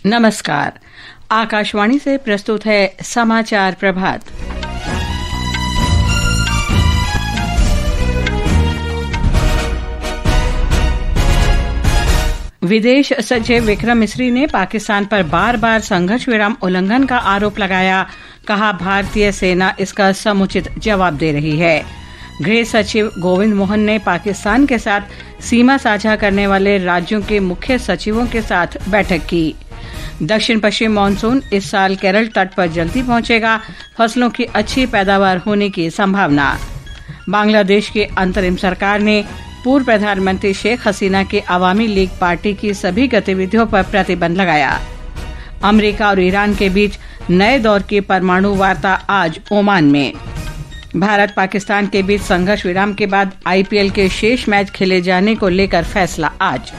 नमस्कार। आकाशवाणी से प्रस्तुत है समाचार प्रभात। विदेश सचिव विक्रम मिस्री ने पाकिस्तान पर बार बार संघर्ष विराम उल्लंघन का आरोप लगाया। कहा, भारतीय सेना इसका समुचित जवाब दे रही है। गृह सचिव गोविंद मोहन ने पाकिस्तान के साथ सीमा साझा करने वाले राज्यों के मुख्य सचिवों के साथ बैठक की। दक्षिण पश्चिम मानसून इस साल केरल तट पर जल्दी पहुंचेगा, फसलों की अच्छी पैदावार होने की संभावना। बांग्लादेश की अंतरिम सरकार ने पूर्व प्रधानमंत्री शेख हसीना के अवामी लीग पार्टी की सभी गतिविधियों पर प्रतिबंध लगाया। अमेरिका और ईरान के बीच नए दौर की परमाणु वार्ता आज ओमान में। भारत पाकिस्तान के बीच संघर्ष विराम के बाद आईपीएल के शेष मैच खेले जाने को लेकर फैसला आज।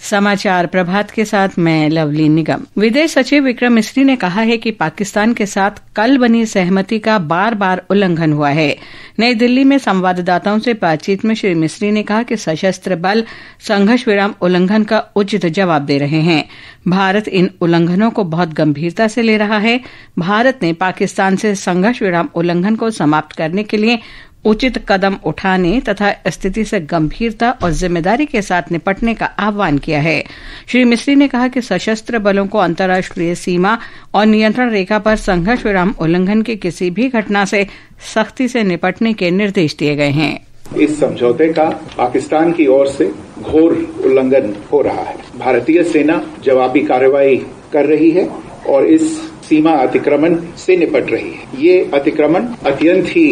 समाचार प्रभात के साथ मैं लवली निगम। विदेश सचिव विक्रम मिस्री ने कहा है कि पाकिस्तान के साथ कल बनी सहमति का बार बार उल्लंघन हुआ है। नई दिल्ली में संवाददाताओं से बातचीत में श्री मिस्री ने कहा कि सशस्त्र बल संघर्ष विराम उल्लंघन का उचित जवाब दे रहे हैं। भारत इन उल्लंघनों को बहुत गंभीरता से ले रहा है। भारत ने पाकिस्तान से संघर्ष विराम उल्लंघन को समाप्त करने के लिए उचित कदम उठाने तथा स्थिति से गंभीरता और जिम्मेदारी के साथ निपटने का आह्वान किया है। श्री मिस्री ने कहा कि सशस्त्र बलों को अंतर्राष्ट्रीय सीमा और नियंत्रण रेखा पर संघर्ष विराम उल्लंघन की किसी भी घटना से सख्ती से निपटने के निर्देश दिए गए हैं। इस समझौते का पाकिस्तान की ओर से घोर उल्लंघन हो रहा है। भारतीय सेना जवाबी कार्रवाई कर रही है और इस सीमा अतिक्रमण से निपट रही है। ये अतिक्रमण अत्यंत ही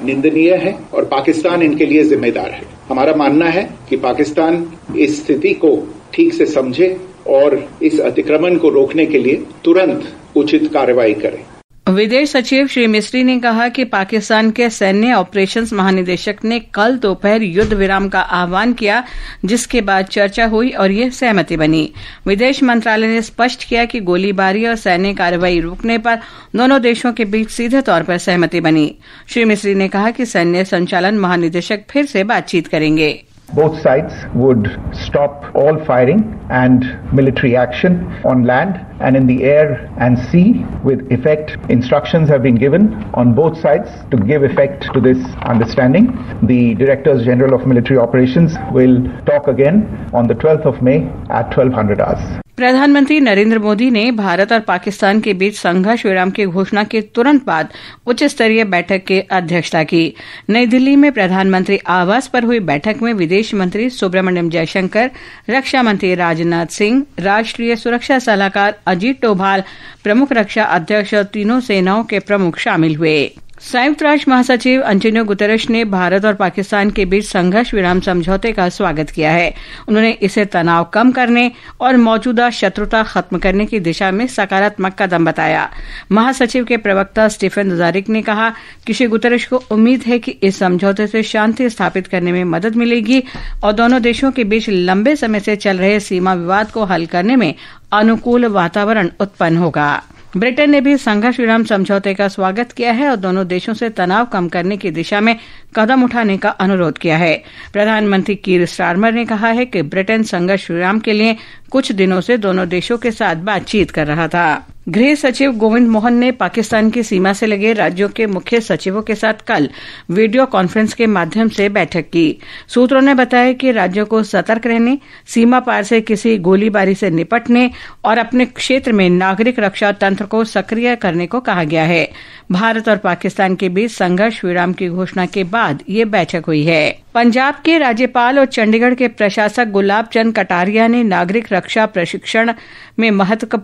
निंदनीय है और पाकिस्तान इनके लिए जिम्मेदार है। हमारा मानना है कि पाकिस्तान इस स्थिति को ठीक से समझे और इस अतिक्रमण को रोकने के लिए तुरंत उचित कार्रवाई करे। विदेश सचिव श्री मिस्री ने कहा कि पाकिस्तान के सैन्य ऑपरेशंस महानिदेशक ने कल दोपहर युद्ध विराम का आह्वान किया, जिसके बाद चर्चा हुई और यह सहमति बनी। विदेश मंत्रालय ने स्पष्ट किया कि गोलीबारी और सैन्य कार्रवाई रोकने पर दोनों देशों के बीच सीधे तौर पर सहमति बनी। श्री मिस्री ने कहा कि सैन्य संचालन महानिदेशक फिर से बातचीत करेंगे। Both sides would stop all firing and military action on land and in the air and sea with effect. Instructions have been given on both sides to give effect to this understanding. The Directors General of Military Operations will talk again on the 12th of May at 1200 hours. प्रधानमंत्री नरेंद्र मोदी ने भारत और पाकिस्तान के बीच संघर्ष विराम की घोषणा के तुरंत बाद उच्च स्तरीय बैठक की अध्यक्षता की। नई दिल्ली में प्रधानमंत्री आवास पर हुई बैठक में विदेश मंत्री सुब्रमण्यम जयशंकर, रक्षा मंत्री राजनाथ सिंह, राष्ट्रीय सुरक्षा सलाहकार अजीत डोभाल, प्रमुख रक्षा अध्यक्ष और तीनों सेनाओं के प्रमुख शामिल हुए। संयुक्त राष्ट्र महासचिव अंटोनियो गुतेरेस ने भारत और पाकिस्तान के बीच संघर्ष विराम समझौते का स्वागत किया है। उन्होंने इसे तनाव कम करने और मौजूदा शत्रुता खत्म करने की दिशा में सकारात्मक कदम बताया। महासचिव के प्रवक्ता स्टीफन दुजारिक ने कहा कि श्री गुतेरेस को उम्मीद है कि इस समझौते से शांति स्थापित करने में मदद मिलेगी और दोनों देशों के बीच लंबे समय से चल रहे सीमा विवाद को हल करने में अनुकूल वातावरण उत्पन्न होगा। ब्रिटेन ने भी संघर्ष विराम समझौते का स्वागत किया है और दोनों देशों से तनाव कम करने की दिशा में कदम उठाने का अनुरोध किया है। प्रधानमंत्री कीर स्टारमर ने कहा है कि ब्रिटेन संघर्ष विराम के लिए कुछ दिनों से दोनों देशों के साथ बातचीत कर रहा था। गृह सचिव गोविंद मोहन ने पाकिस्तान की सीमा से लगे राज्यों के मुख्य सचिवों के साथ कल वीडियो कॉन्फ्रेंस के माध्यम से बैठक की। सूत्रों ने बताया कि राज्यों को सतर्क रहने, सीमा पार से किसी गोलीबारी से निपटने और अपने क्षेत्र में नागरिक रक्षा तंत्र को सक्रिय करने को कहा गया है। भारत और पाकिस्तान के बीच संघर्ष विराम की घोषणा के बाद ये बैठक हुई है। पंजाब के राज्यपाल और चंडीगढ़ के प्रशासक गुलाब चंद कटारिया ने नागरिक रक्षा प्रशिक्षण में महत्व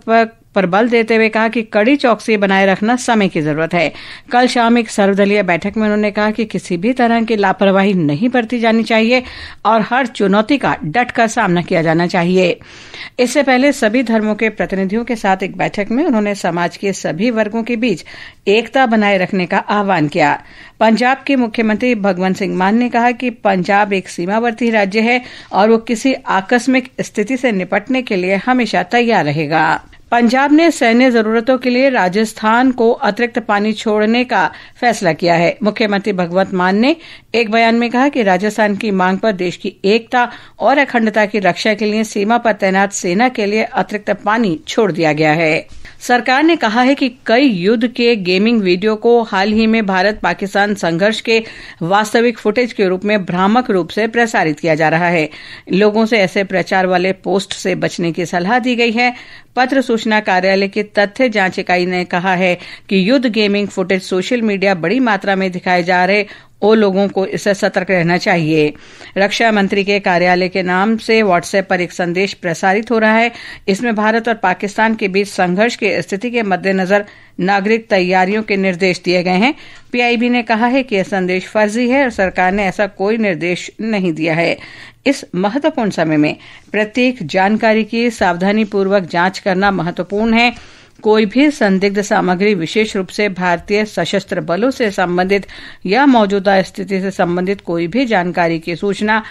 पर बल देते हुए कहा कि कड़ी चौकसी बनाए रखना समय की जरूरत है। कल शाम एक सर्वदलीय बैठक में उन्होंने कहा कि किसी भी तरह की लापरवाही नहीं बरती जानी चाहिए और हर चुनौती का डट कर सामना किया जाना चाहिए। इससे पहले सभी धर्मों के प्रतिनिधियों के साथ एक बैठक में उन्होंने समाज के सभी वर्गों के बीच एकता बनाए रखने का आह्वान किया। पंजाब के मुख्यमंत्री भगवंत सिंह मान ने कहा कि पंजाब एक सीमावर्ती राज्य है और वो किसी आकस्मिक स्थिति से निपटने के लिए हमेशा तैयार रहेगा। पंजाब ने सैन्य जरूरतों के लिए राजस्थान को अतिरिक्त पानी छोड़ने का फैसला किया है। मुख्यमंत्री भगवंत मान ने एक बयान में कहा कि राजस्थान की मांग पर देश की एकता और अखंडता की रक्षा के लिए सीमा पर तैनात सेना के लिए अतिरिक्त पानी छोड़ दिया गया है। सरकार ने कहा है कि कई युद्ध के गेमिंग वीडियो को हाल ही में भारत पाकिस्तान संघर्ष के वास्तविक फुटेज के रूप में भ्रामक रूप से प्रसारित किया जा रहा है। लोगों से ऐसे प्रचार वाले पोस्ट से बचने की सलाह दी गई है। पत्र सूचना कार्यालय की तथ्य जांच इकाई ने कहा है कि युद्ध गेमिंग फुटेज सोशल मीडिया बड़ी मात्रा में दिखाए जा रहे और लोगों को इससे सतर्क रहना चाहिए। रक्षा मंत्री के कार्यालय के नाम से व्हाट्सएप पर एक संदेश प्रसारित हो रहा है। इसमें भारत और पाकिस्तान के बीच संघर्ष की स्थिति के मद्देनजर नागरिक तैयारियों के निर्देश दिए गए हैं। पीआईबी ने कहा है कि यह संदेश फर्जी है और सरकार ने ऐसा कोई निर्देश नहीं दिया है। इस महत्वपूर्ण समय में प्रत्येक जानकारी की सावधानीपूर्वक जांच करना महत्वपूर्ण है। कोई भी संदिग्ध सामग्री विशेष रूप से भारतीय सशस्त्र बलों से संबंधित या मौजूदा स्थिति से संबंधित कोई भी जानकारी की सूचना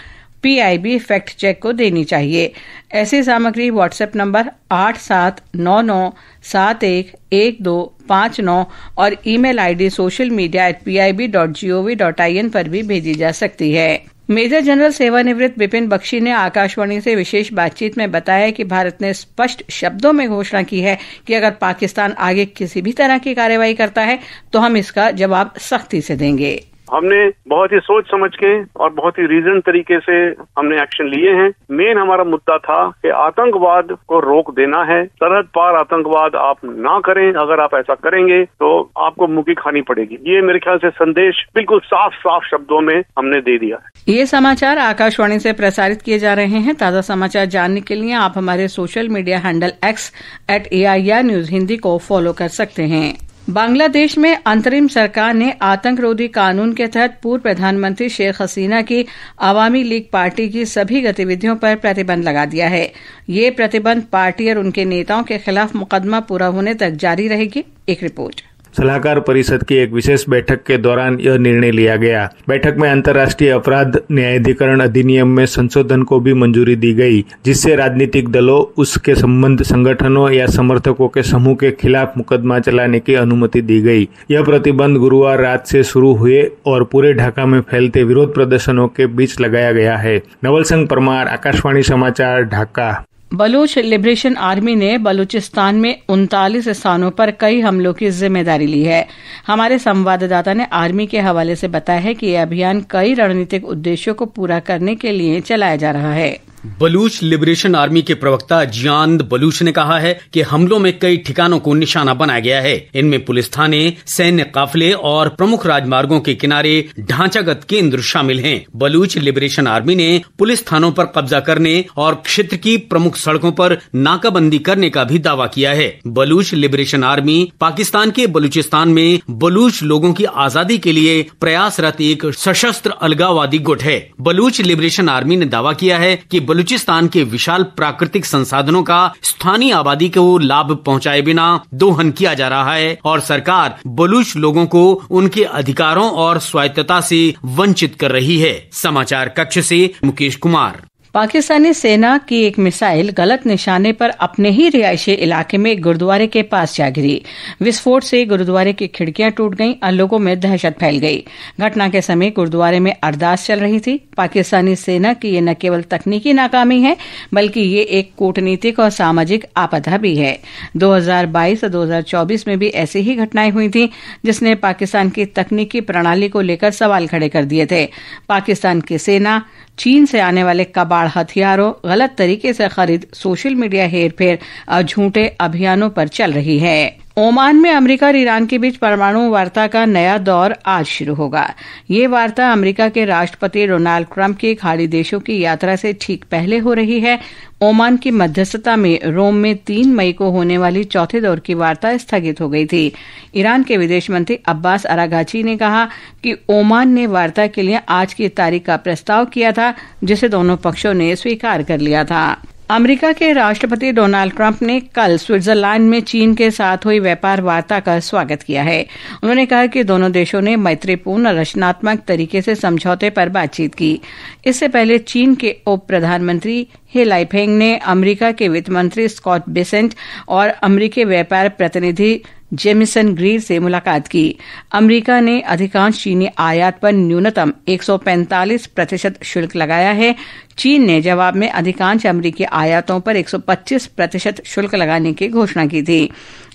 पीआईबी फैक्ट चेक को देनी चाहिए। ऐसी सामग्री व्हाट्सएप नंबर 8799711259 और ईमेल आईडी socialmedia@pib.gov.in पर भी भेजी जा सकती है। मेजर जनरल सेवानिवृत्त बिपिन बख्शी ने आकाशवाणी से विशेष बातचीत में बताया कि भारत ने स्पष्ट शब्दों में घोषणा की है कि अगर पाकिस्तान आगे किसी भी तरह की कार्रवाई करता है तो हम इसका जवाब सख्ती से देंगे। हमने बहुत ही सोच समझ के और बहुत ही रीजन तरीके से हमने एक्शन लिए हैं। मेन हमारा मुद्दा था कि आतंकवाद को रोक देना है। सरहद पार आतंकवाद आप ना करें। अगर आप ऐसा करेंगे तो आपको मुंह की खानी पड़ेगी। ये मेरे ख्याल से संदेश बिल्कुल साफ साफ शब्दों में हमने दे दिया है। ये समाचार आकाशवाणी से प्रसारित किए जा रहे हैं। ताजा समाचार जानने के लिए आप हमारे social media handle X @AIR News Hindi को फॉलो कर सकते हैं। बांग्लादेश में अंतरिम सरकार ने आतंकरोधी कानून के तहत पूर्व प्रधानमंत्री शेख हसीना की अवामी लीग पार्टी की सभी गतिविधियों पर प्रतिबंध लगा दिया है। ये प्रतिबंध पार्टी और उनके नेताओं के खिलाफ मुकदमा पूरा होने तक जारी रहेगी। एक रिपोर्ट। सलाहकार परिषद की एक विशेष बैठक के दौरान यह निर्णय लिया गया। बैठक में अंतर्राष्ट्रीय अपराध न्यायाधिकरण अधिनियम में संशोधन को भी मंजूरी दी गई, जिससे राजनीतिक दलों, उसके संबद्ध संगठनों या समर्थकों के समूह के खिलाफ मुकदमा चलाने की अनुमति दी गई। यह प्रतिबंध गुरुवार रात से शुरू हुए और पूरे ढाका में फैलते विरोध प्रदर्शनों के बीच लगाया गया है। नवल संघ परमार, आकाशवाणी समाचार, ढाका। बलूच लिबरेशन आर्मी ने बलूचिस्तान में 39 स्थानों पर कई हमलों की जिम्मेदारी ली है। हमारे संवाददाता ने आर्मी के हवाले से बताया है कि यह अभियान कई रणनीतिक उद्देश्यों को पूरा करने के लिए चलाया जा रहा है। बलूच लिबरेशन आर्मी के प्रवक्ता जियान बलूच ने कहा है कि हमलों में कई ठिकानों को निशाना बनाया गया है। इनमें पुलिस थाने, सैन्य काफिले और प्रमुख राजमार्गों के किनारे ढांचागत केंद्र शामिल हैं। बलूच लिबरेशन आर्मी ने पुलिस थानों पर कब्जा करने और क्षेत्र की प्रमुख सड़कों पर नाकाबंदी करने का भी दावा किया है। बलूच लिबरेशन आर्मी पाकिस्तान के बलूचिस्तान में बलूच लोगों की आजादी के लिए प्रयासरत एक सशस्त्र अलगाववादी गुट है। बलूच लिबरेशन आर्मी ने दावा किया है कि बलूचिस्तान के विशाल प्राकृतिक संसाधनों का स्थानीय आबादी को लाभ पहुंचाए बिना दोहन किया जा रहा है और सरकार बलूच लोगों को उनके अधिकारों और स्वायत्तता से वंचित कर रही है। समाचार कक्ष से मुकेश कुमार। पाकिस्तानी सेना की एक मिसाइल गलत निशाने पर अपने ही रिहायशी इलाके में गुरुद्वारे के पास जा गिरी। विस्फोट से गुरुद्वारे की खिड़कियां टूट गईं और लोगों में दहशत फैल गई। घटना के समय गुरुद्वारे में अरदास चल रही थी। पाकिस्तानी सेना की ये न केवल तकनीकी नाकामी है, बल्कि ये एक कूटनीतिक और सामाजिक आपदा भी है। 2022 और 2024 में भी ऐसी ही घटनाएं हुई थी, जिसने पाकिस्तान की तकनीकी प्रणाली को लेकर सवाल खड़े कर दिए थे। पाकिस्तान की सेना चीन से आने वाले कबाड़ हथियारों, गलत तरीके से खरीद, सोशल मीडिया हेरफेर और झूठे अभियानों पर चल रही है। ओमान में अमेरिका और ईरान के बीच परमाणु वार्ता का नया दौर आज शुरू होगा। ये वार्ता अमेरिका के राष्ट्रपति डोनाल्ड ट्रंप की खाड़ी देशों की यात्रा से ठीक पहले हो रही है। ओमान की मध्यस्थता में रोम में 3 मई को होने वाली चौथे दौर की वार्ता स्थगित हो गई थी। ईरान के विदेश मंत्री अब्बास अरागाची ने कहा कि ओमान ने वार्ता के लिए आज की तारीख का प्रस्ताव किया था, जिसे दोनों पक्षों ने स्वीकार कर लिया था। अमेरिका के राष्ट्रपति डोनाल्ड ट्रंप ने कल स्विट्जरलैंड में चीन के साथ हुई व्यापार वार्ता का स्वागत किया है। उन्होंने कहा कि दोनों देशों ने मैत्रीपूर्ण और रचनात्मक तरीके से समझौते पर बातचीत की। इससे पहले चीन के उप प्रधानमंत्री हे लाइफेंग ने अमेरिका के वित्त मंत्री स्कॉट बेसेंट और अमेरिकी व्यापार प्रतिनिधि जेमिसन ग्रीर से मुलाकात की। अमेरिका ने अधिकांश चीनी आयात पर न्यूनतम 145% शुल्क लगाया है। चीन ने जवाब में अधिकांश अमेरिकी आयातों पर 125% शुल्क लगाने की घोषणा की थी।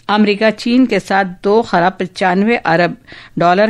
अमेरिका चीन के साथ $2.95 अरब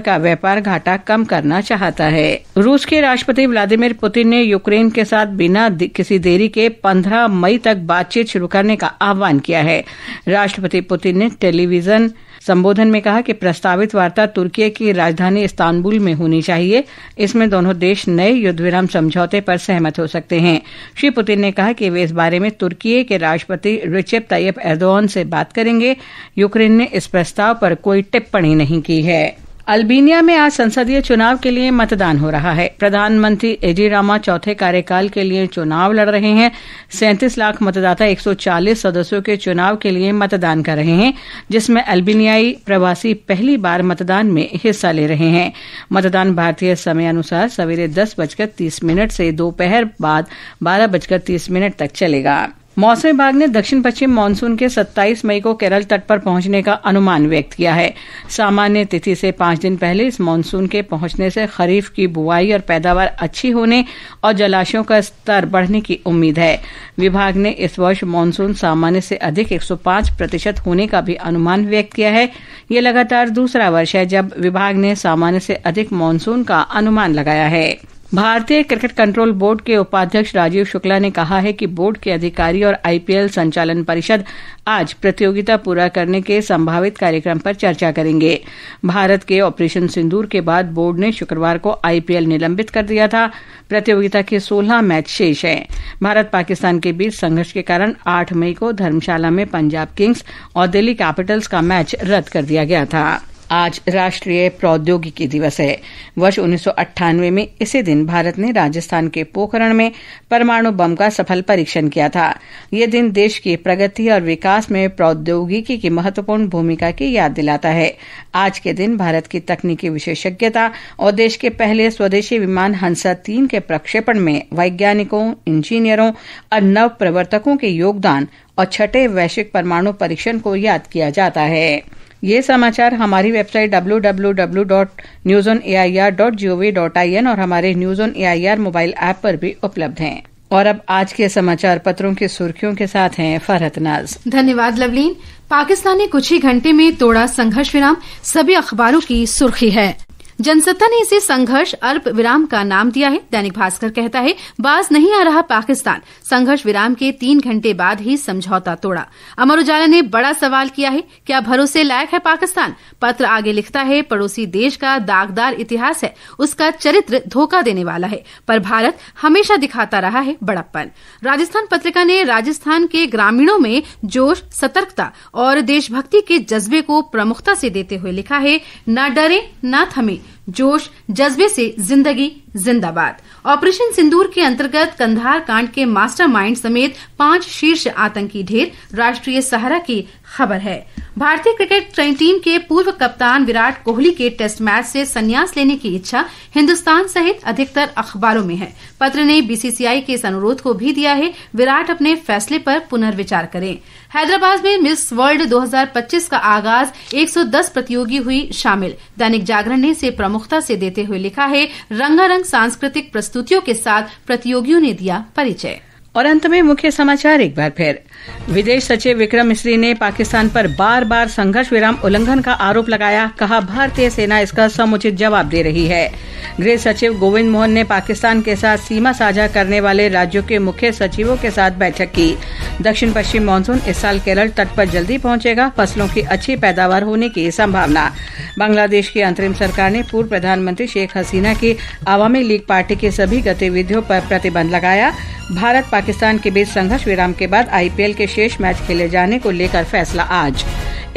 का व्यापार घाटा कम करना चाहता है। रूस के राष्ट्रपति व्लादिमीर पुतिन ने यूक्रेन के साथ बिना किसी देरी के 15 मई तक बातचीत शुरू करने का आह्वान किया है। राष्ट्रपति पुतिन ने टेलीविजन संबोधन में कहा कि प्रस्तावित वार्ता तुर्की की राजधानी इस्तांबुल में होनी चाहिए। इसमें दोनों देश नए युद्ध विराम समझौते पर सहमत हो सकते हैं। श्री पुतिन ने कहा कि वे इस बारे में तुर्की के राष्ट्रपति रिसेप ताइयप एर्दोआन से बात करेंगे। यूक्रेन ने इस प्रस्ताव पर कोई टिप्पणी नहीं की है। अल्बानिया में आज संसदीय चुनाव के लिए मतदान हो रहा है। प्रधानमंत्री एडी रामा चौथे कार्यकाल के लिए चुनाव लड़ रहे हैं। 37 लाख मतदाता 140 सदस्यों के चुनाव के लिए मतदान कर रहे हैं, जिसमें अल्बानियाई प्रवासी पहली बार मतदान में हिस्सा ले रहे हैं। मतदान भारतीय समय अनुसार सवेरे 10:30 से दोपहर बाद 12:30 तक चलेगा। मौसम विभाग ने दक्षिण पश्चिम मानसून के 27 मई को केरल तट पर पहुंचने का अनुमान व्यक्त किया है। सामान्य तिथि से 5 दिन पहले इस मानसून के पहुंचने से खरीफ की बुआई और पैदावार अच्छी होने और जलाशयों का स्तर बढ़ने की उम्मीद है। विभाग ने इस वर्ष मानसून सामान्य से अधिक 105% होने का भी अनुमान व्यक्त किया है। यह लगातार दूसरा वर्ष है जब विभाग ने सामान्य से अधिक मानसून का अनुमान लगाया है। भारतीय क्रिकेट कंट्रोल बोर्ड के उपाध्यक्ष राजीव शुक्ला ने कहा है कि बोर्ड के अधिकारी और आईपीएल संचालन परिषद आज प्रतियोगिता पूरा करने के संभावित कार्यक्रम पर चर्चा करेंगे। भारत के ऑपरेशन सिंदूर के बाद बोर्ड ने शुक्रवार को आईपीएल निलंबित कर दिया था। प्रतियोगिता के 16 मैच शेष हैं। भारत पाकिस्तान के बीच संघर्ष के कारण 8 मई को धर्मशाला में पंजाब किंग्स और दिल्ली कैपिटल्स का मैच रद्द कर दिया गया था। आज राष्ट्रीय प्रौद्योगिकी दिवस है। वर्ष 1998 में इसी दिन भारत ने राजस्थान के पोखरण में परमाणु बम का सफल परीक्षण किया था। यह दिन देश की प्रगति और विकास में प्रौद्योगिकी की महत्वपूर्ण भूमिका की याद दिलाता है। आज के दिन भारत की तकनीकी विशेषज्ञता और देश के पहले स्वदेशी विमान हंसा 3 के प्रक्षेपण में वैज्ञानिकों, इंजीनियरों और नव प्रवर्तकों के योगदान और छठे वैश्विक परमाणु परीक्षण को याद किया जाता है। ये समाचार हमारी वेबसाइट www.newsonair.gov.in और हमारे news on AIR mobile app पर भी उपलब्ध हैं। और अब आज के समाचार पत्रों की सुर्खियों के साथ हैं फरहत नाज। धन्यवाद लवलीन। पाकिस्तान ने कुछ ही घंटे में तोड़ा संघर्ष विराम, सभी अखबारों की सुर्खी है। जनसत्ता ने इसे संघर्ष अल्प विराम का नाम दिया है। दैनिक भास्कर कहता है बाज नहीं आ रहा पाकिस्तान, संघर्ष विराम के 3 घंटे बाद ही समझौता तोड़ा। अमर उजाला ने बड़ा सवाल किया है, क्या भरोसे लायक है पाकिस्तान? पत्र आगे लिखता है पड़ोसी देश का दागदार इतिहास है, उसका चरित्र धोखा देने वाला है, पर भारत हमेशा दिखाता रहा है बड़प्पन। राजस्थान पत्रिका ने राजस्थान के ग्रामीणों में जोश, सतर्कता और देशभक्ति के जज्बे को प्रमुखता से देते हुए लिखा है, न डरे न थमे, जोश जज्बे से जिंदगी जिंदाबाद। ऑपरेशन सिंदूर के अंतर्गत कंधार कांड के मास्टरमाइंड समेत 5 शीर्ष आतंकी ढेर, राष्ट्रीय सहारा की खबर है। भारतीय क्रिकेट टीम के पूर्व कप्तान विराट कोहली के टेस्ट मैच से संन्यास लेने की इच्छा हिंदुस्तान सहित अधिकतर अखबारों में है। पत्र ने बीसीसीआई के इस अनुरोध को भी दिया है, विराट अपने फैसले पर पुनर्विचार करें। हैदराबाद में मिस वर्ल्ड 2025 का आगाज, 110 प्रतियोगी हुई शामिल। दैनिक जागरण ने इसे प्रमुखता से देते हुए लिखा है, रंगारंग सांस्कृतिक प्रस्तुतियों के साथ प्रतियोगियों ने दिया परिचय। और अंत में मुख्य समाचार एक बार फिर। विदेश सचिव विक्रम मिस्री ने पाकिस्तान पर बार बार संघर्ष विराम उल्लंघन का आरोप लगाया, कहा भारतीय सेना इसका समुचित जवाब दे रही है। गृह सचिव गोविंद मोहन ने पाकिस्तान के साथ सीमा साझा करने वाले राज्यों के मुख्य सचिवों के साथ बैठक की। दक्षिण पश्चिम मानसून इस साल केरल तट पर जल्दी पहुंचेगा, फसलों की अच्छी पैदावार होने की संभावना। बांग्लादेश की अंतरिम सरकार ने पूर्व प्रधानमंत्री शेख हसीना की आवामी लीग पार्टी की सभी गतिविधियों पर प्रतिबंध लगाया। भारत पाकिस्तान के बीच संघर्ष विराम के बाद आईपीएल के शेष मैच खेले जाने को लेकर फैसला आज।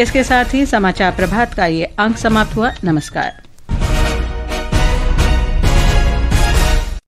इसके साथ ही समाचार प्रभात का ये अंक समाप्त हुआ। नमस्कार।